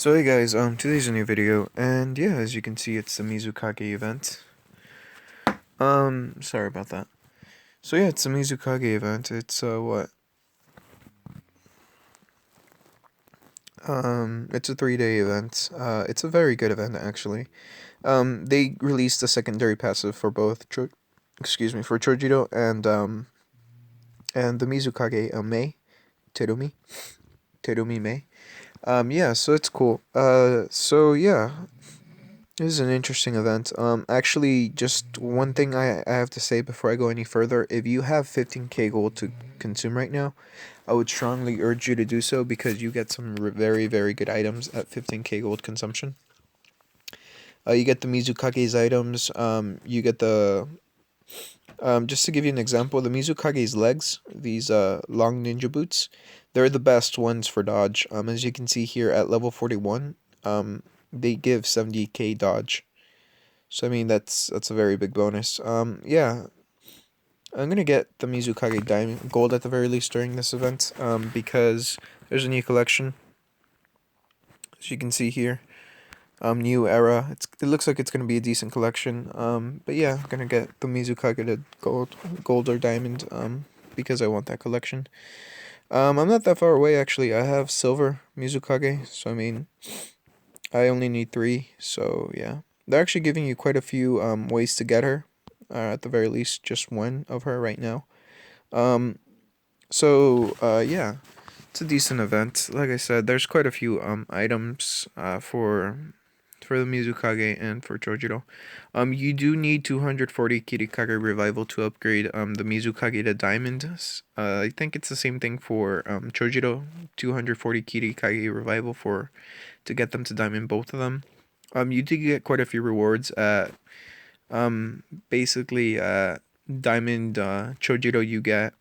So hey guys, today's a new video, and yeah, as you can see, it's the Mizukage event. Sorry about that. So yeah, it's the Mizukage event. It's it's a 3-day event. It's a very good event actually. They released a secondary passive for both for chojuro and the Mizukage Mei Terumi Mei. Yeah, so it's cool. So yeah, this is an interesting event. Actually, just one thing I have to say before I go any further. If you have 15k gold to consume right now, I would strongly urge you to do so because you get some very, very good items at 15k gold consumption. You get the Mizukage's items. You get the... just to give you an example, the Mizukage's legs, these long ninja boots, they're the best ones for dodge. As you can see here at level 41, they give 70k dodge. So I mean that's a very big bonus. Yeah, I'm gonna get the Mizukage Diamond Gold at the very least during this event. Because there's a new collection, as you can see here. New era. It looks like it's gonna be a decent collection. But yeah, I'm gonna get the Mizukage to gold or diamond. Because I want that collection. I'm not that far away actually. I have silver Mizukage, so I mean, I only need 3. So yeah. They're actually giving you quite a few ways to get her. At the very least, just one of her right now. Yeah, it's a decent event. Like I said, there's quite a few items for the Mizukage and for chojuro. You do need 240 Kirikage Revival to upgrade the Mizukage to Diamond. I think it's the same thing for chojuro. 240 Kirikage Revival to get them to Diamond, both of them. You do get quite a few rewards at basically Diamond chojuro. You get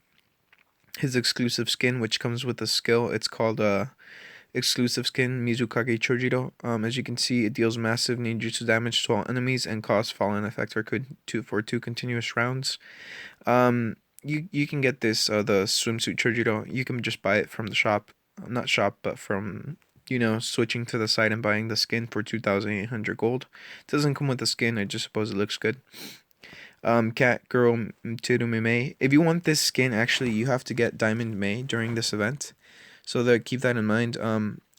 his exclusive skin, which comes with a skill. It's called exclusive skin Mizukage chojuro. As you can see, it deals massive ninjutsu damage to all enemies and costs fallen effect for 2 continuous rounds. You can get this the swimsuit chojuro. You can just buy it from the shop, not shop, but from switching to the site and buying the skin for 2,800 gold. It doesn't come with the skin. I just suppose it looks good. Cat Girl Terumi Mei. If you want this skin, actually, you have to get Diamond Mei during this event. So keep that in mind.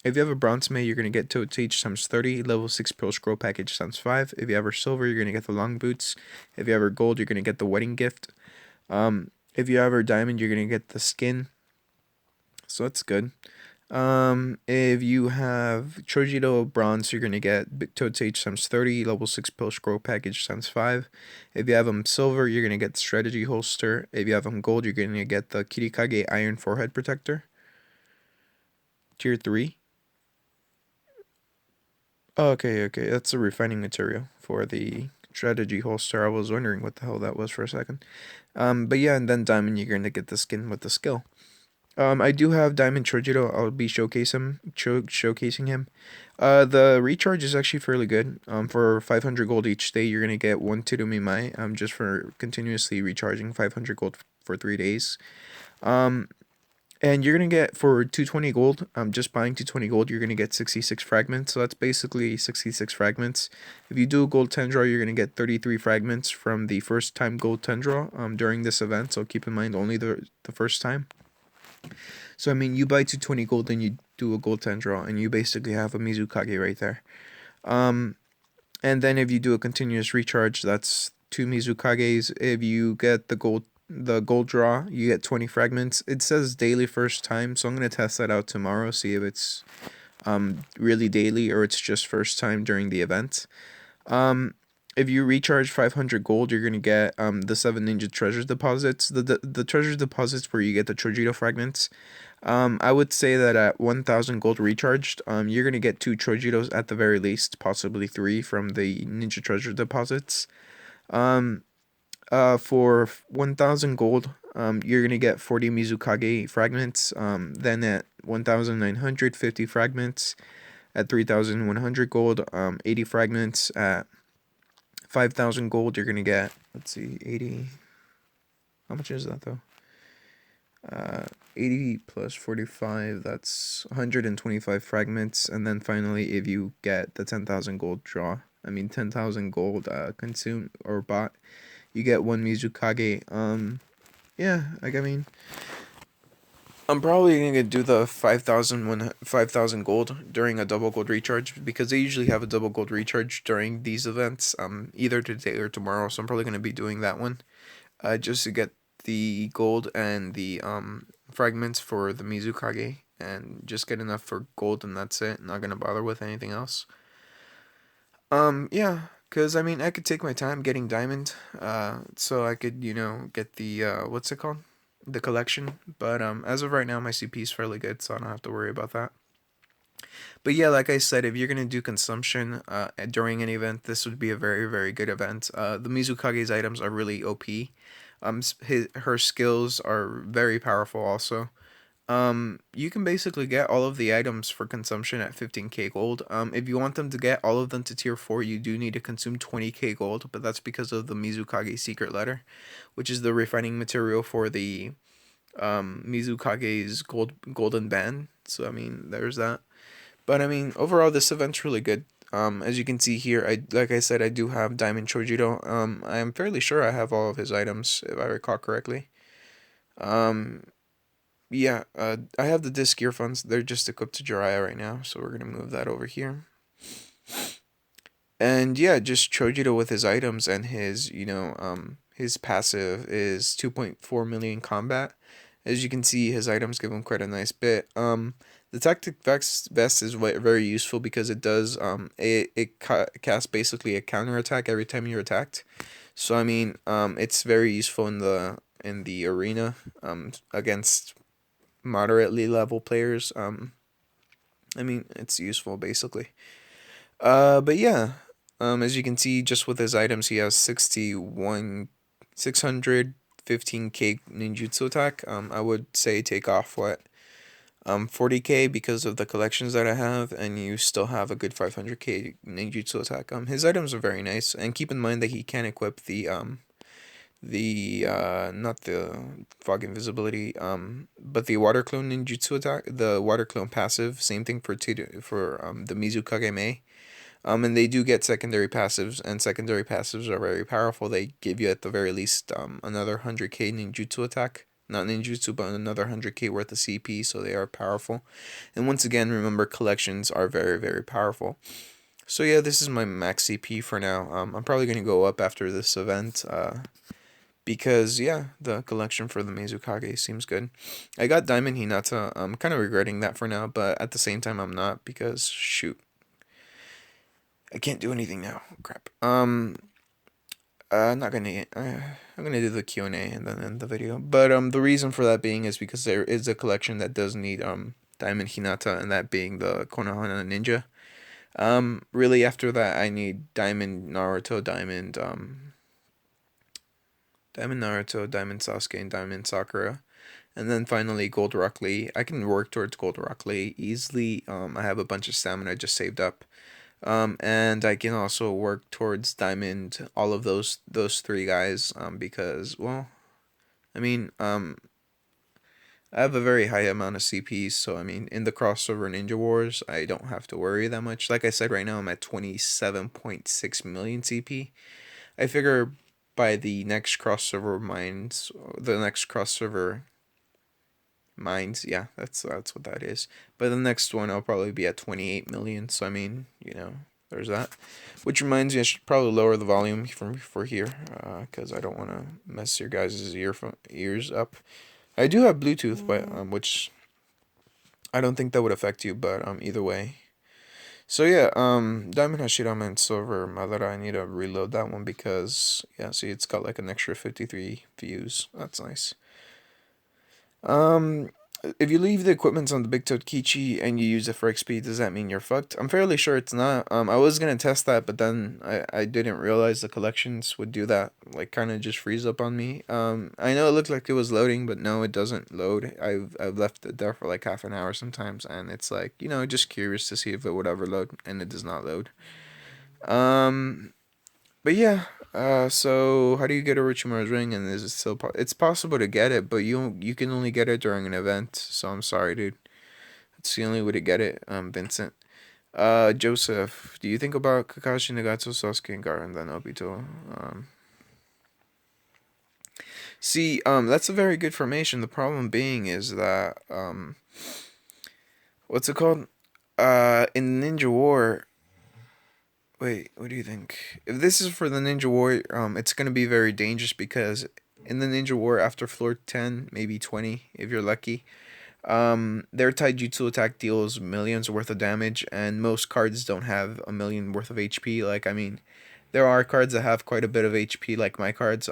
If you have a Bronze Mei, you're going to get Toad Teach times 30, level 6 Pearl Scroll Package times 5. If you have her Silver, you're going to get the Long Boots. If you have her Gold, you're going to get the Wedding Gift. If you have her Diamond, you're going to get the skin. So that's good. If you have chojuro Bronze, you're going to get Toad Sage times 30, level 6 Pill Scroll Package times 5. If you have them Silver, you're going to get the Strategy Holster. If you have them Gold, you're going to get the Kirikage Iron Forehead Protector. Tier 3. Oh, okay, that's a refining material for the Strategy Holster. I was wondering what the hell that was for a second. But yeah, and then Diamond, you're going to get the skin with the skill. I do have Diamond chojuro. I'll be showcasing him. The recharge is actually fairly good. For 500 gold each day, you're gonna get 1 Terumi Mai. Just for continuously recharging 500 gold for 3 days. And you're gonna get for 220 gold. Just buying 220 gold, you're gonna get 66 fragments. So that's basically 66 fragments. If you do a gold 10 draw, you're gonna get 33 fragments from the first time gold 10 draw. During this event. So keep in mind only the first time. So I mean, you buy 220 gold and you do a gold 10 draw, and you basically have a Mizukage right there. And then if you do a continuous recharge, that's 2 Mizukages. If you get the gold draw, you get 20 fragments. It says daily first time, so I'm gonna test that out tomorrow, see if it's really daily or it's just first time during the event. If you recharge 500 gold, you're gonna get the 7 ninja treasure deposits. The treasure deposits where you get the chojuro fragments. I would say that at 1,000 gold recharged, you're gonna get 2 chojuros at the very least, possibly 3 from the ninja treasure deposits. For 1,000 gold, you're gonna get 40 Mizukage fragments. Then at 1,950 fragments, at 3,100 gold, 80 fragments at 5,000 gold, you're gonna get, let's see, 80. How much is that though? 80 plus 45, that's 125 fragments. And then finally, if you get the 10,000 gold draw, 10,000 gold consume or bought, you get one Mizukage. Yeah, like, I'm probably gonna do the 5,000 gold during a double gold recharge because they usually have a double gold recharge during these events, either today or tomorrow. So I'm probably gonna be doing that one, just to get the gold and the fragments for the Mizukage, and just get enough for gold, and that's it. Not gonna bother with anything else. Yeah, cause I could take my time getting diamond, so I could get the what's it called, the collection. But as of right now, my CP is fairly good, so I don't have to worry about that. But yeah, like I said, if you're gonna do consumption during an event, this would be a very very good event. The Mizukage's items are really OP. Her skills are very powerful also. You can basically get all of the items for consumption at 15k gold. If you want them to get all of them to tier 4, you do need to consume 20k gold, but that's because of the Mizukage secret letter, which is the refining material for the Mizukage's golden band. So there's that. But overall, this event's really good. As you can see here, like I said, I do have Diamond Chojuro. I am fairly sure I have all of his items, if I recall correctly. Um, yeah, I have the disc earphones. They're just equipped to Jiraiya right now, so we're gonna move that over here. And yeah, just Chojuro with his items and his passive is 2.4 million combat. As you can see, his items give him quite a nice bit. The tactic vest is very useful because it does it casts basically a counter attack every time you're attacked. So it's very useful in the arena against moderately level players. It's useful basically. But yeah, as you can see, just with his items, he has 615k ninjutsu attack. I would say take off 40k because of the collections that I have, and you still have a good 500k ninjutsu attack. His items are very nice, and keep in mind that he can equip the not the fog invisibility, but the water clone ninjutsu attack, the water clone passive. Same thing for the Mizukage Mei. And they do get secondary passives, and secondary passives are very powerful. They give you at the very least another 100k ninjutsu attack. Not ninjutsu, but another 100k worth of CP, so they are powerful. And once again, remember, collections are very, very powerful. So yeah, this is my max CP for now. I'm probably going to go up after this event, because yeah, the collection for the Mizukage seems good. I got Diamond Hinata. I'm kind of regretting that for now, but at the same time, I'm not, because shoot, I can't do anything now. Crap. I'm not gonna. I'm gonna do the Q&A and then end the video. But the reason for that being is because there is a collection that does need Diamond Hinata, and that being the Konohana Ninja. Really after that, I need Diamond Naruto, Diamond Naruto, Diamond Sasuke, and Diamond Sakura. And then finally, Gold Rock Lee. I can work towards Gold Rock Lee easily. I have a bunch of stamina just saved up. And I can also work towards Diamond, all of those three guys, because, well, I mean, I have a very high amount of CPs, so in the crossover Ninja Wars, I don't have to worry that much. Like I said, right now I'm at 27.6 million CP. I figure by the next crossover mines, yeah, that's what that is. But the next one, I'll probably be at 28 million. So there's that. Which reminds me, I should probably lower the volume for here, because I don't want to mess your guys' ears up. I do have Bluetooth, but which I don't think that would affect you. But either way. So yeah, Diamond Hashirama and Silver Madara, I need to reload that one because yeah, see, it's got like an extra 53 views. That's nice. Um, if you leave the equipment on the Big Toad Kichi and you use it for XP, does that mean you're fucked? I'm fairly sure it's not. I was gonna test that, but then I didn't realize the collections would do that, like kind of just freeze up on me. I know it looked like it was loading, but no, it doesn't load. I've left it there for like half an hour sometimes, and it's like, just curious to see if it would ever load, and it does not load. Um, but yeah, So how do you get Orochimaru's ring? And is it still? It's possible to get it, but you can only get it during an event. So I'm sorry, dude. It's the only way to get it. Vincent. Joseph, do you think about Kakashi, Nagato, Sasuke, and Gaara, and then Obito? See, that's a very good formation. The problem being is that what's it called? In Ninja War. Wait, what do you think? If this is for the Ninja War, it's gonna be very dangerous because in the Ninja War after floor 10, maybe 20, if you're lucky, their taijutsu attack deals millions worth of damage, and most cards don't have a million worth of HP. Like, I mean, there are cards that have quite a bit of HP, like my cards.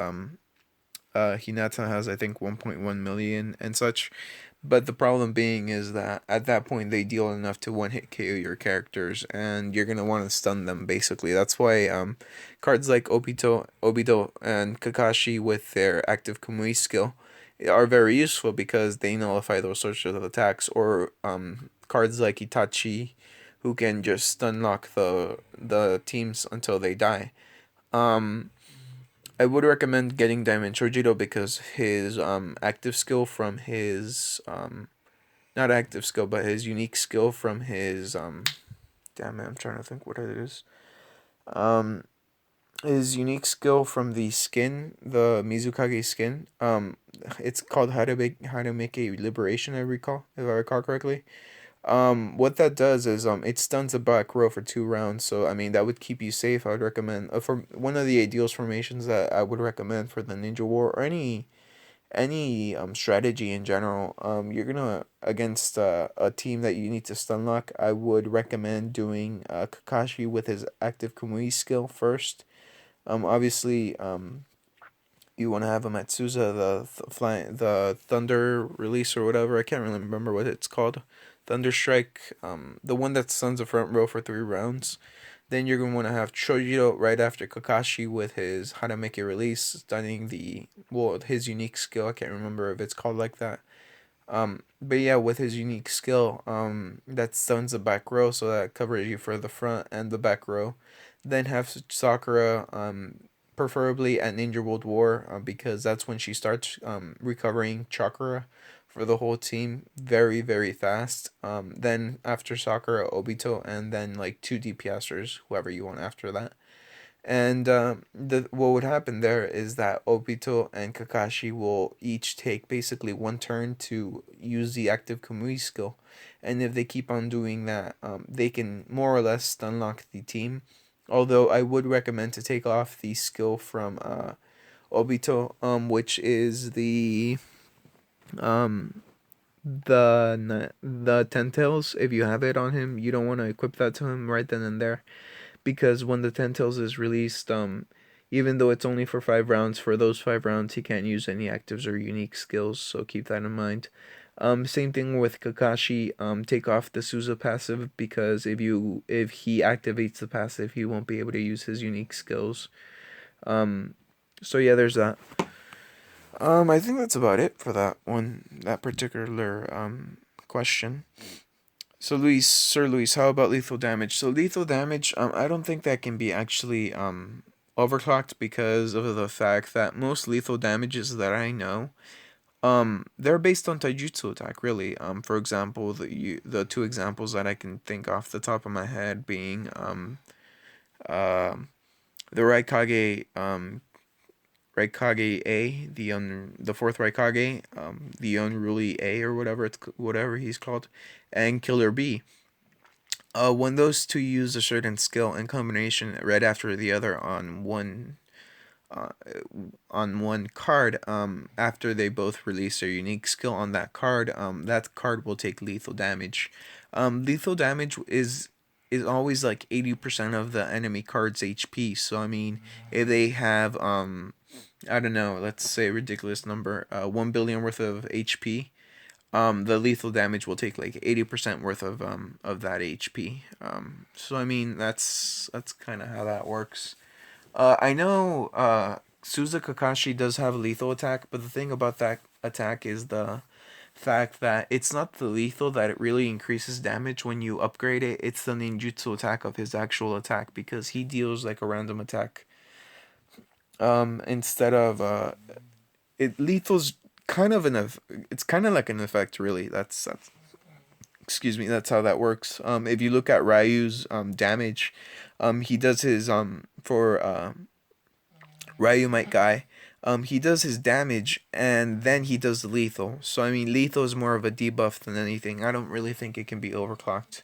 Hinata has, I think, 1.1 million and such. But the problem being is that at that point they deal enough to one hit KO your characters, and you're gonna want to stun them. Basically, that's why cards like Obito, and Kakashi with their active Kamui skill are very useful because they nullify those sorts of attacks. Or cards like Itachi, who can just stun lock the teams until they die. Um, I would recommend getting Diamond chojuro because his active skill from his not active skill but his unique skill from his damn it, I'm trying to think what it is. Um his unique skill from the skin, the Mizukage skin. It's called how to make a liberation, I recall, if I recall correctly. What that does is it stuns a back row for 2 rounds. So I mean that would keep you safe. I would recommend for one of the ideals formations that I would recommend for the Ninja War or any strategy in general. You're gonna against a team that you need to stun lock. I would recommend doing Kakashi with his active Kamui skill first. Obviously, you want to have him at Souza, the Thunder release or whatever. I can't really remember what it's called. Thunder Strike, the one that stuns the front row for 3 rounds. Then you're gonna want to have Chojuro right after Kakashi with his how to make a release, stunning his unique skill. I can't remember if it's called like that. But yeah, with his unique skill, that stuns the back row, so that covers you for the front and the back row. Then have Sakura, preferably at Ninja World War, because that's when she starts recovering chakra for the whole team very very fast. Then after Sakura, Obito, and then like two DPSers, whoever you want after that. And the what would happen there is that Obito and Kakashi will each take basically one turn to use the active Kamui skill, and if they keep on doing that, they can more or less stun lock the team. Although I would recommend to take off the skill from Obito, which is um the ten tails. If you have it on him, you don't want to equip that to him right then and there because when the Ten Tails is released, even though it's only for 5 rounds, for those 5 rounds he can't use any actives or unique skills. So keep that in mind. Same thing with Kakashi. Take off the Souza passive because if he activates the passive, he won't be able to use his unique skills. Um, so yeah, there's that. I think that's about it for that particular question. So Sir Luis, how about lethal damage? So lethal damage, I don't think that can be actually overclocked because of the fact that most lethal damages that I know, they're based on taijutsu attack. Really, for example, the two examples that I can think off the top of my head being uh, the Raikage Raikage A, the fourth Raikage, the unruly A or whatever he's called, and Killer B. When those two use a certain skill in combination right after the other uh, on one card, after they both release their unique skill on that card will take lethal damage. Lethal damage is always like 80% of the enemy card's HP. So I mean, if they have I don't know, let's say a ridiculous number, 1 billion worth of HP, the lethal damage will take like 80% worth of that HP. So I mean that's kind of how that works. I know Suza Kakashi does have a lethal attack, but the thing about that attack is the fact that it's not the lethal that it really increases damage when you upgrade it. It's the ninjutsu attack of his actual attack because he deals like a random attack Instead of it lethal's kind of it's kind of like an effect really. That's excuse me, that's how that works. If you look at Ryu's damage, he does his for Ryu Might Guy. He does his damage and then he does the lethal. So I mean, lethal is more of a debuff than anything. I don't really think it can be overclocked.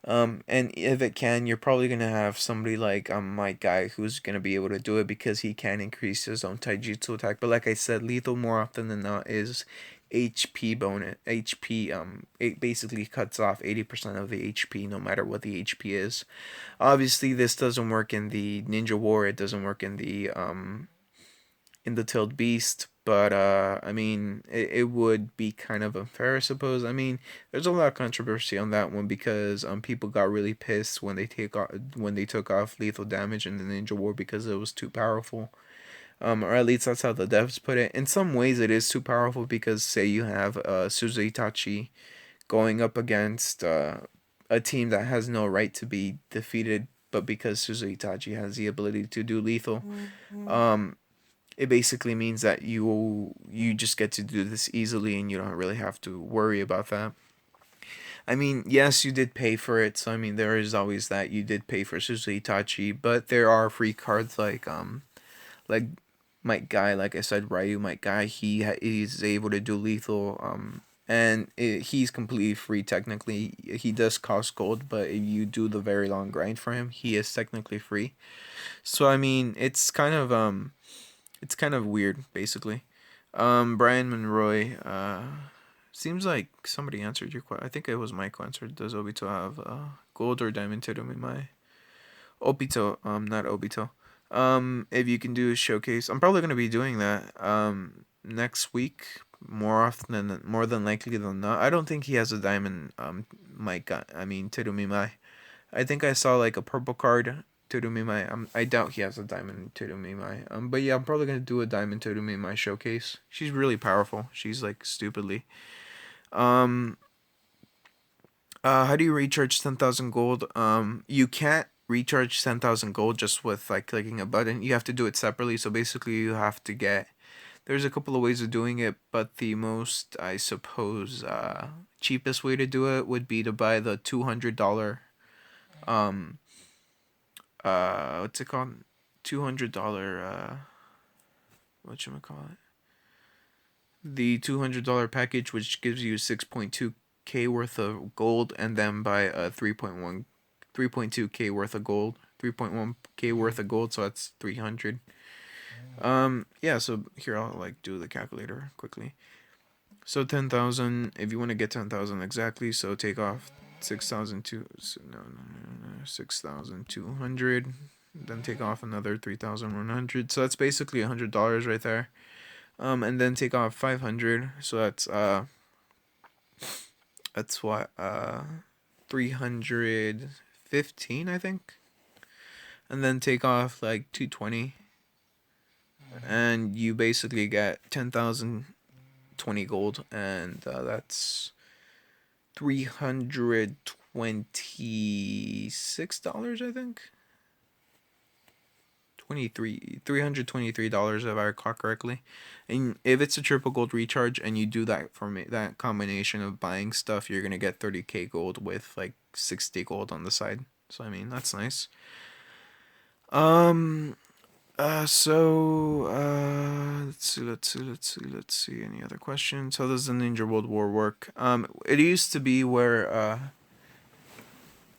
And if it can, you're probably gonna have somebody like Might Guy who's gonna be able to do it because he can increase his own taijutsu attack. But like I said, lethal more often than not is HP bonus. HP it basically cuts off 80% of the HP no matter what the HP is. Obviously, this doesn't work in the Ninja War. It doesn't work in the Tailed Beast, but I mean, it would be kind of unfair, I suppose. I mean, there's a lot of controversy on that one because people got really pissed when they took off lethal damage in the Ninja War because it was too powerful. Or at least that's how the devs put it. In some ways, it is too powerful because say you have Suzu Itachi going up against a team that has no right to be defeated, but because Suzu Itachi has the ability to do lethal, um, it basically means that you just get to do this easily and you don't really have to worry about that. I mean, yes, you did pay for it, so I mean there is always that you did pay for Suzu Itachi, but there are free cards like Might Guy, like I said, Ryu Might Guy. He's able to do lethal, and he's completely free technically. He does cost gold, but if you do the very long grind for him, he is technically free. So I mean, it's kind of weird, basically. Brian Monroy. Seems like somebody answered your question. I think it was Mike who answered. Does Obito have gold or diamond Terumimai? Obito. Not Obito. If you can do a showcase, I'm probably gonna be doing that. Next week, more than likely than not. I don't think he has a diamond. Mike. I mean Terumimai. I think I saw like a purple card Todumimai. I doubt he has a diamond Todumimai. But yeah, I'm probably gonna do a diamond Todumimai showcase. She's really powerful. She's like stupidly. Um. How do you recharge 10,000 gold? You can't recharge 10,000 gold just with like clicking a button. You have to do it separately. So basically, you have to get. There's a couple of ways of doing it, but the most, I suppose, cheapest way to do it would be to buy the $200 um what's it called, $200 what you call it, the $200 package, which gives you 6.2k worth of gold, and then buy a 3.2k worth of gold, 3.1k worth of gold, so that's 300. Yeah, so here I'll like do the calculator quickly. So 10,000, if you want to get 10,000 exactly, so take off 6,002, no, 6,200, then take off another 3,100. So that's basically $100 right there. And then take off 500. So that's what 315, I think. And then take off like 220, and you basically get 10,020 gold, and that's $326, I think. 323 $323 if I recall correctly. And if it's a triple gold recharge and you do that for me, that combination of buying stuff, you're gonna get 30k gold with like 60 gold on the side. So I mean that's nice. Um let's see any other questions. How does the Ninja World War work? It used to be where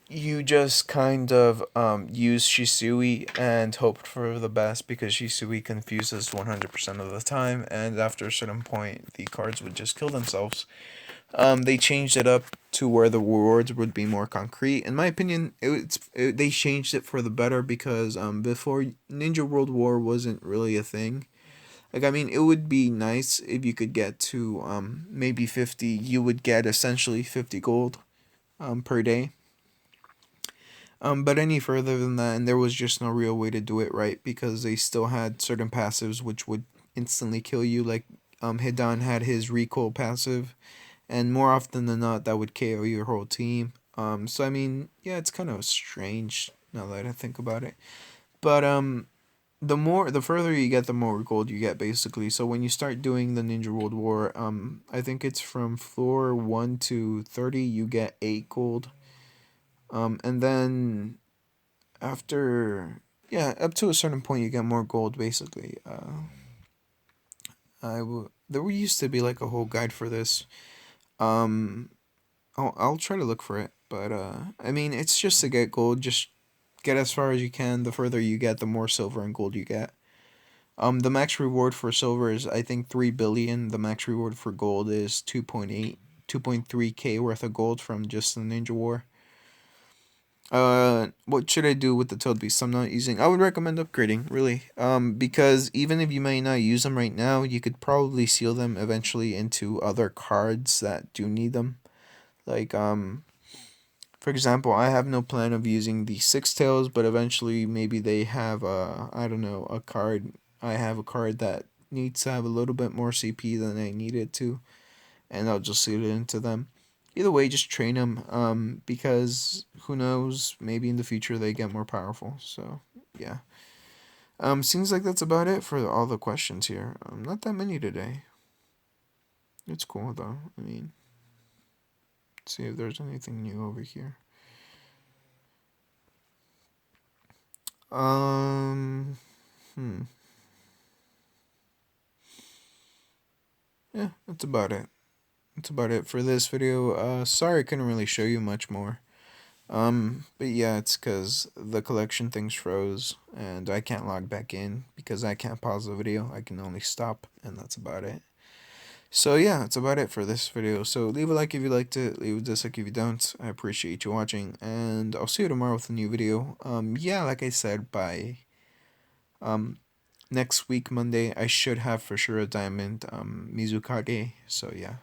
you just kind of use Shisui and hoped for the best because Shisui confuses 100% of the time, and after a certain point, the cards would just kill themselves. They changed it up to where the rewards would be more concrete. In my opinion, they changed it for the better because before Ninja World War wasn't really a thing. Like I mean, it would be nice if you could get to maybe 50. You would get essentially 50 gold per day. But any further than that, and there was just no real way to do it right because they still had certain passives which would instantly kill you. Like Hidan had his recoil passive, and more often than not, that would KO your whole team. So I mean, yeah, it's kind of strange now that I think about it. But the further you get, the more gold you get, basically. So when you start doing the Ninja World War, I think it's from floor 1 to 30, you get 8 gold. And then after, yeah, up to a certain point, you get more gold, basically. There used to be like a whole guide for this. Um, I'll try to look for it, but I mean, it's just to get gold. Just get as far as you can. The further you get, the more silver and gold you get. The max reward for silver is, I think, 3 billion. The max reward for gold is 2.3k worth of gold from just the Ninja War. What should I do with the Toad Beasts I'm not using? I would recommend upgrading, really. Because even if you may not use them right now, you could probably seal them eventually into other cards that do need them. Like, for example, I have no plan of using the Six Tails, but eventually maybe they have I don't know, a card. I have a card that needs to have a little bit more CP than I need it to, and I'll just seal it into them. Either way, just train them, because who knows, maybe in the future they get more powerful. So, yeah. Seems like that's about it for all the questions here. Not that many today. It's cool though. I mean, see if there's anything new over here. Um, hmm. Yeah, that's about it. That's about it for this video. Sorry I couldn't really show you much more. But yeah, it's because the collection things froze and I can't log back in because I can't pause the video. I can only stop, and that's about it. So yeah, that's about it for this video. So leave a like if you liked it, leave a dislike if you don't. I appreciate you watching, and I'll see you tomorrow with a new video. Yeah, like I said, by um next week Monday, I should have for sure a diamond mizukage. So yeah.